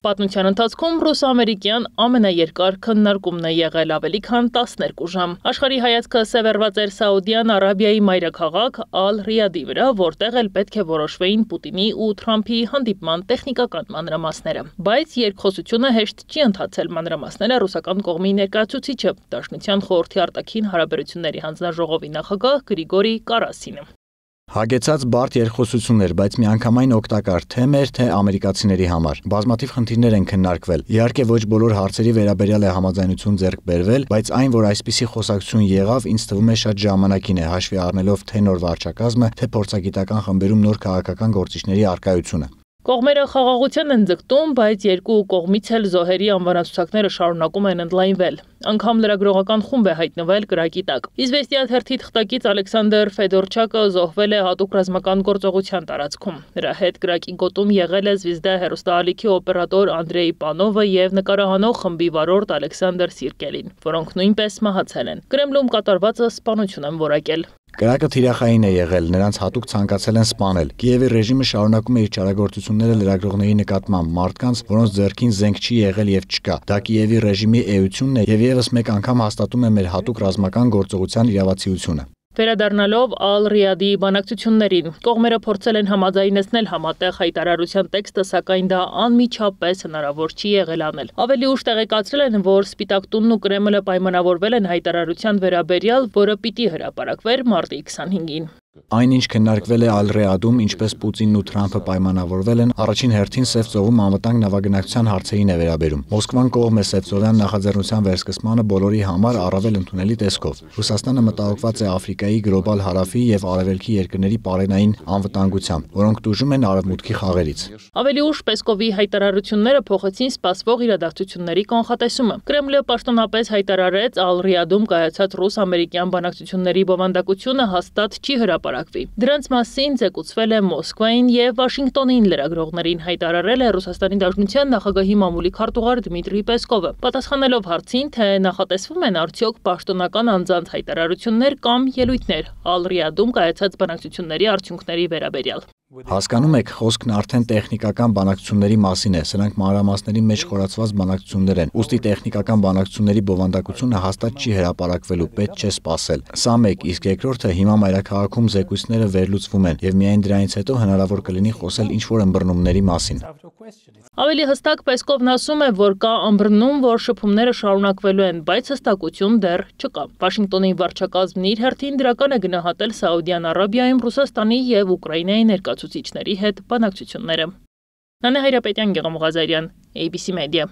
Պատմության ընթացքում ռուս-ամերիկյան ամենաերկար քննարկումն է եղել ավելի քան 12 ժամ։ Աշխարհի հայացքը սևեռված էր Սաուդյան Արաբիայի մայրաքաղաք Ալ-Ռիադի վրա, որտեղ էլ պետք է որոշվեին Պուտինի ու Թրամփի հանդիպման տեխնիկական մանրամասները։ Բայց երկխոսությունը հեշտ չի ընթացել, մանրամասները ռուսական կողմի ներկայացուցիչը, Դաշնության խորհրդի արտաքին հարաբերությունների հանձնաժողովի նախագահ Գրիգորի Կարասինը։ Հագեցած բարդ երկխոսություններ, բայց միանգամայն օգտակար թե մեր, թե ամերիկացիների համար։ Բազմաթիվ խնդիրներ են քննարկվել։ Իհարկե ոչ բոլոր հարցերի վերաբերյալ է համաձայնություն ձեռք բերվել, բայց այն, որ այսպիսի խոսակցություն եղավ, ինձ թվում է շատ ժամանակին է, հաշվի առնելով թե նոր վարչակազմը, թե փորձագիտական խմբերում նոր քաղաքական գործիչների առկայությունը։ Կողմերը խաղաղության են ձգտում, բայց երկու կողմից էլ զոհերի անվանացուցակները շարունակում են ընդլայնվել։ Անգամ լրագրողական խումբ է հայտնվել կրակի տակ։ Իզվեստիա թերթի թղթակից Ալեքսանդր Ֆեդորչակը զոհվել է հատուկ ռազմական գործողության տարածքում։ Նրա հետ կրակի գոտում եղել է Զվիզդա հեռուստաալիքի օպերատոր Անդրեյ Պանովը եւ նկարահանող խմբի վարորդ Ալեքսանդր Սիրկելին, որոնք նույնպես մահացել են։ Կրեմլում կատարվածը սպանություն են որակել։ Կրակը թիրախային է եղել, նրանց հատուկ ցանկացել են սպանել։ Կիևի ռեժիմը շարունակում է իր չարագործությունները լրագրողների նկատմամբ, մարդկանց, որոնց ձեռքին զենք չի եղել եւ չկա։ Դա Կիևի ռեժիմի էությունն է եւ եւս մեկ անգամ հաստատում է մեր հատուկ ռազմական գործողության իրավացիությունը։ Վերադառնալով Ալ-Ռիադի բանակցություններին, կողմերը փորձել են համաձայնեցնել համատեղ հայտարարության տեքստը, սակայն դա անմիջապես հնարավոր չի եղել անել։ Ավելի ուշ տեղեկացրել են, որ Սպիտակ տունն ու Կրեմլը պայմանավորվել են հայտարարության վերաբերյալ, որը պիտի հրապարակվեր մարտի 25-ին։ Այնինչ քննարկվել է Ալ-Ռիադում, ինչպես Պուտինն ու Թրամփը պայմանավորվել են, առաջին հերթին Սև ծովում անվտանգ նավագնացության հարցերին է վերաբերում։ Մոսկվան կողմ է Սևծովյան նախաձեռնության վերսկսմանը բոլորի համար առավել ընդունելի տեսքով։ Ռուսաստանը մտահոգված է Աֆրիկայի, գլոբալ հարավի եւ արևելքի երկրների պարենային անվտանգությամբ, որոնք տուժում են արևմուտքի խաղերից։ Ավելի ուշ Պեսկովի հայտարարությունները փոխեցին սպասվող իրադարձությունների կանխատեսումը։ Կրեմլը պաշտոնապես հայտարարեց Ալ-Ռիադում կայացած ռուս-ամերիկյան բանակցությունների բովանդակությունը հաստատ չի հրապարակվի։ Դրանց մասին զեկուցվել է Մոսկվային եւ Վաշինգտոնին, լրագրողներին հայտարարել է Ռուսաստանի Դաշնության նախագահի մամուլի քարտուղար Դմիտրի Պեսկովը, պատասխանելով հարցին, թե նախատեսվում են արդյոք պաշտոնական անձանց հայտարարություններ կամ ելույթներ Ալ-Ռիադում կայացած բանակցությունների արդյունքների վերաբերյալ։ Հասկանում եք, խոսքն արդեն տեխնիկական բանակցությունների մասին է, սրանք մանրամասների մեջ խորացված բանակցություններ են, ուստի տեխնիկական բանակցությունների բովանդակությունը հաստատ չի հրապարակվելու, պետք չէ սպասել։ Սա մեկ, իսկ երկրորդը հիմա մայրաքաղաքում զեկույցները վերլուծվում են, եւ միայն դրանից հետո հնարավոր կլինի խոսել ինչ-որ ըմբռնումների մասին։ Ավելի հստակ Պեսկովն ասում է, որ կա ըմբռնում, որ շփումները շարունակվելու են, բայց հստակություն դեռ չկա։ Վաշինգտոնի վարչակազմն իր հերթին դրական է գնահատել Սաուդյան Արաբիայում Ռուսաստանի եւ Ուկրաինայի ներկայացուցիչների հետ բանակցությունները։ Նանե Հայրապետյան, Գեղամ Ղազարյան, ABC Media։